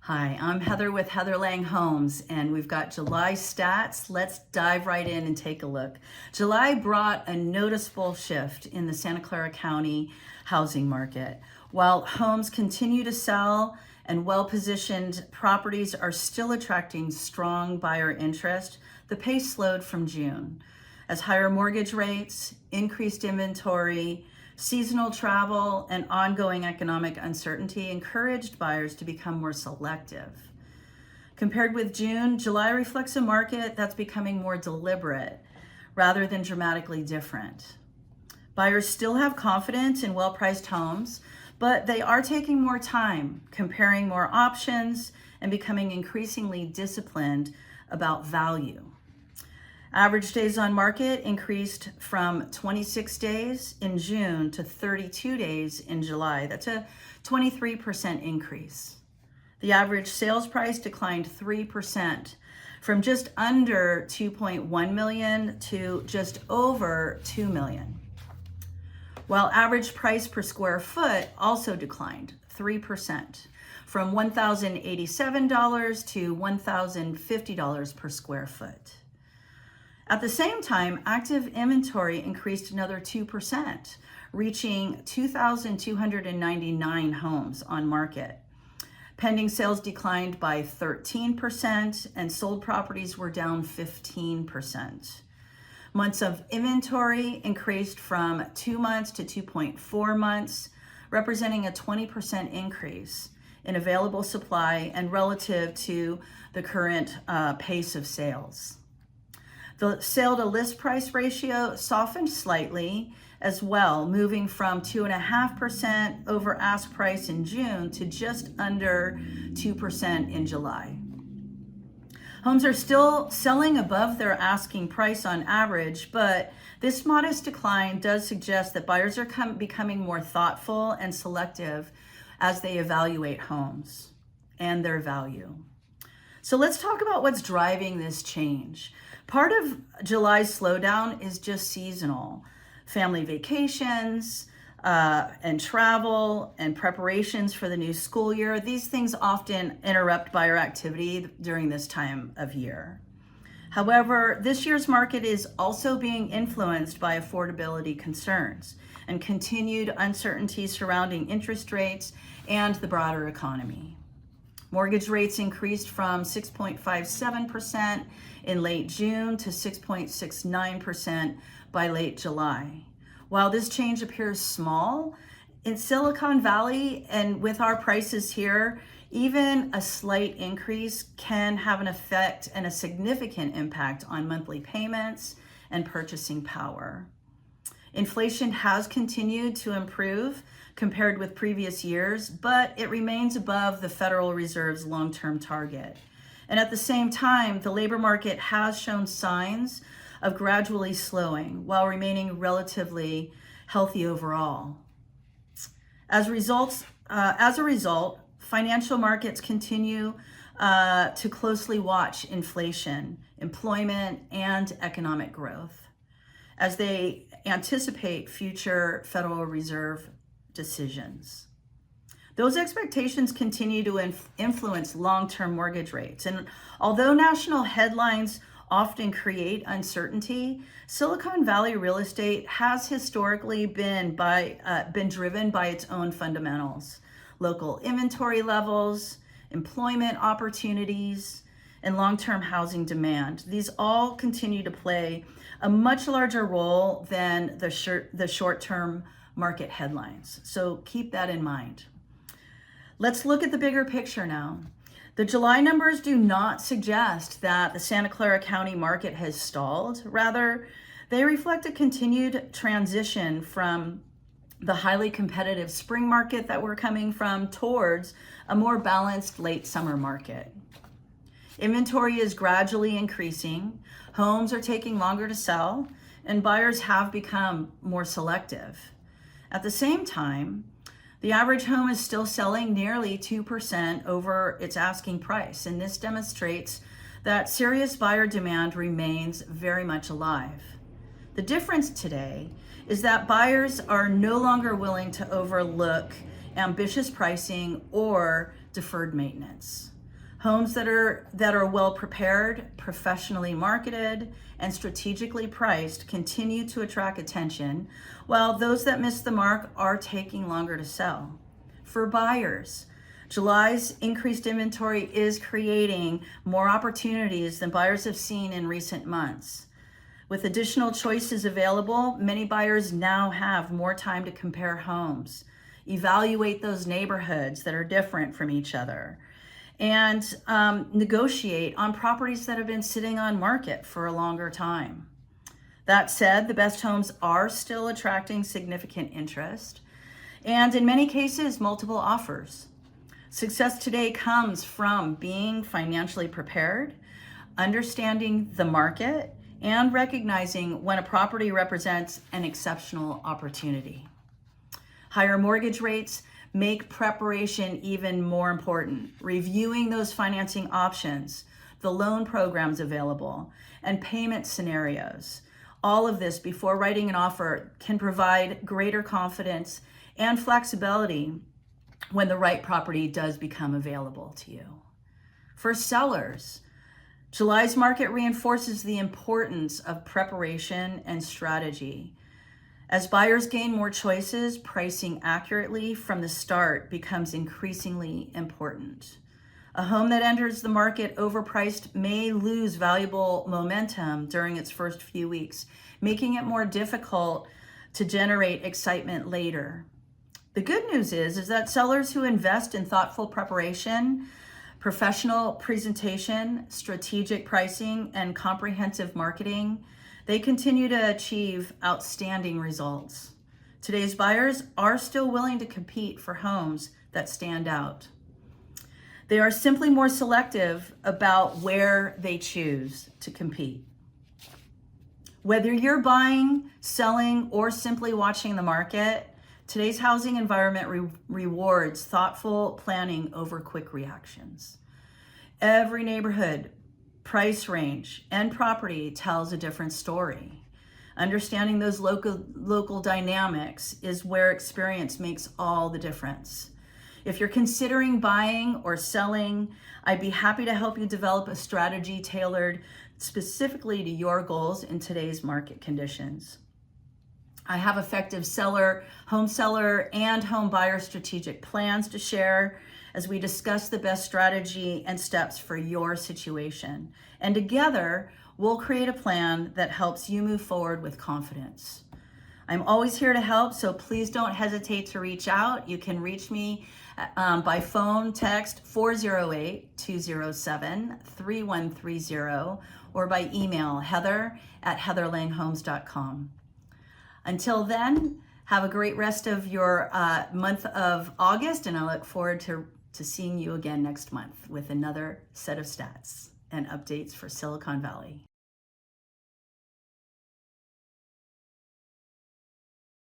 Hi, I'm Heather with Heather Lange Homes, and we've got July stats. Let's dive right in and take a look. July brought a noticeable shift in the Santa Clara County housing market. While homes continue to sell and well-positioned properties are still attracting strong buyer interest, the pace slowed from June as higher mortgage rates, increased inventory, seasonal travel, and ongoing economic uncertainty encouraged buyers to become more selective. Compared with June, July reflects a market that's becoming more deliberate rather than dramatically different. Buyers still have confidence in well-priced homes, but they are taking more time, comparing more options, and becoming increasingly disciplined about value. Average days on market increased from 26 days in June to 32 days in July. That's a 23% increase. The average sales price declined 3% from just under 2.1 million to just over 2 million. While average price per square foot also declined 3% from $1,087 to $1,050 per square foot. At the same time, active inventory increased another 2%, reaching 2,299 homes on market. Pending sales declined by 13%, and sold properties were down 15%. Months of inventory increased from 2 months to 2.4 months, representing a 20% increase in available supply and relative to the current pace of sales. The sale to list price ratio softened slightly as well, moving from 2.5% over ask price in June to just under 2% in July. Homes are still selling above their asking price on average, but this modest decline does suggest that buyers are becoming more thoughtful and selective as they evaluate homes and their value. So let's talk about what's driving this change. Part of July's slowdown is just seasonal. Family vacations and travel and preparations for the new school year. These things often interrupt buyer activity during this time of year. However, this year's market is also being influenced by affordability concerns and continued uncertainty surrounding interest rates and the broader economy. Mortgage rates increased from 6.57% in late June to 6.69% by late July. While this change appears small, in Silicon Valley and with our prices here, even a slight increase can have an effect and a significant impact on monthly payments and purchasing power. Inflation has continued to improve compared with previous years, but it remains above the Federal Reserve's long-term target. And at the same time, the labor market has shown signs of gradually slowing while remaining relatively healthy overall. As a result, financial markets continue to closely watch inflation, employment, and economic growth as they anticipate future Federal Reserve decisions. Those expectations continue to influence long-term mortgage rates. And although national headlines often create uncertainty, Silicon Valley real estate has historically been driven by its own fundamentals: local inventory levels, employment opportunities, and long-term housing demand. These all continue to play a much larger role than the short-term market headlines. So keep that in mind. Let's look at the bigger picture now. The July numbers do not suggest that the Santa Clara County market has stalled. Rather, they reflect a continued transition from the highly competitive spring market that we're coming from towards a more balanced late summer market. Inventory is gradually increasing, homes are taking longer to sell, and buyers have become more selective. At the same time, the average home is still selling nearly 2% over its asking price, and this demonstrates that serious buyer demand remains very much alive. The difference today is that buyers are no longer willing to overlook ambitious pricing or deferred maintenance. Homes that are well prepared, professionally marketed, and strategically priced continue to attract attention, while those that miss the mark are taking longer to sell. For buyers, July's increased inventory is creating more opportunities than buyers have seen in recent months. With additional choices available, many buyers now have more time to compare homes, evaluate those neighborhoods that are different from each other, and negotiate on properties that have been sitting on market for a longer time. That said, the best homes are still attracting significant interest, and in many cases, multiple offers. Success today comes from being financially prepared, understanding the market, and recognizing when a property represents an exceptional opportunity. Higher mortgage rates make preparation even more important. Reviewing those financing options, the loan programs available, and payment scenarios. All of this before writing an offer can provide greater confidence and flexibility when the right property does become available to you. For sellers, July's market reinforces the importance of preparation and strategy. As buyers gain more choices, pricing accurately from the start becomes increasingly important. A home that enters the market overpriced may lose valuable momentum during its first few weeks, making it more difficult to generate excitement later. The good news is that sellers who invest in thoughtful preparation, professional presentation, strategic pricing, and comprehensive marketing, they continue to achieve outstanding results. Today's buyers are still willing to compete for homes that stand out. They are simply more selective about where they choose to compete. Whether you're buying, selling, or simply watching the market, today's housing environment rewards thoughtful planning over quick reactions. Every neighborhood, price range, and property tells a different story. Understanding those local dynamics is where experience makes all the difference. If you're considering buying or selling, I'd be happy to help you develop a strategy tailored specifically to your goals in today's market conditions. I have effective home seller, and home buyer strategic plans to share as we discuss the best strategy and steps for your situation. And together, we'll create a plan that helps you move forward with confidence. I'm always here to help, so please don't hesitate to reach out. You can reach me by phone, text 408-207-3130, or by email heather@heatherlangehomes.com. Until then, have a great rest of your month of August, and I look forward to seeing you again next month with another set of stats and updates for Silicon Valley.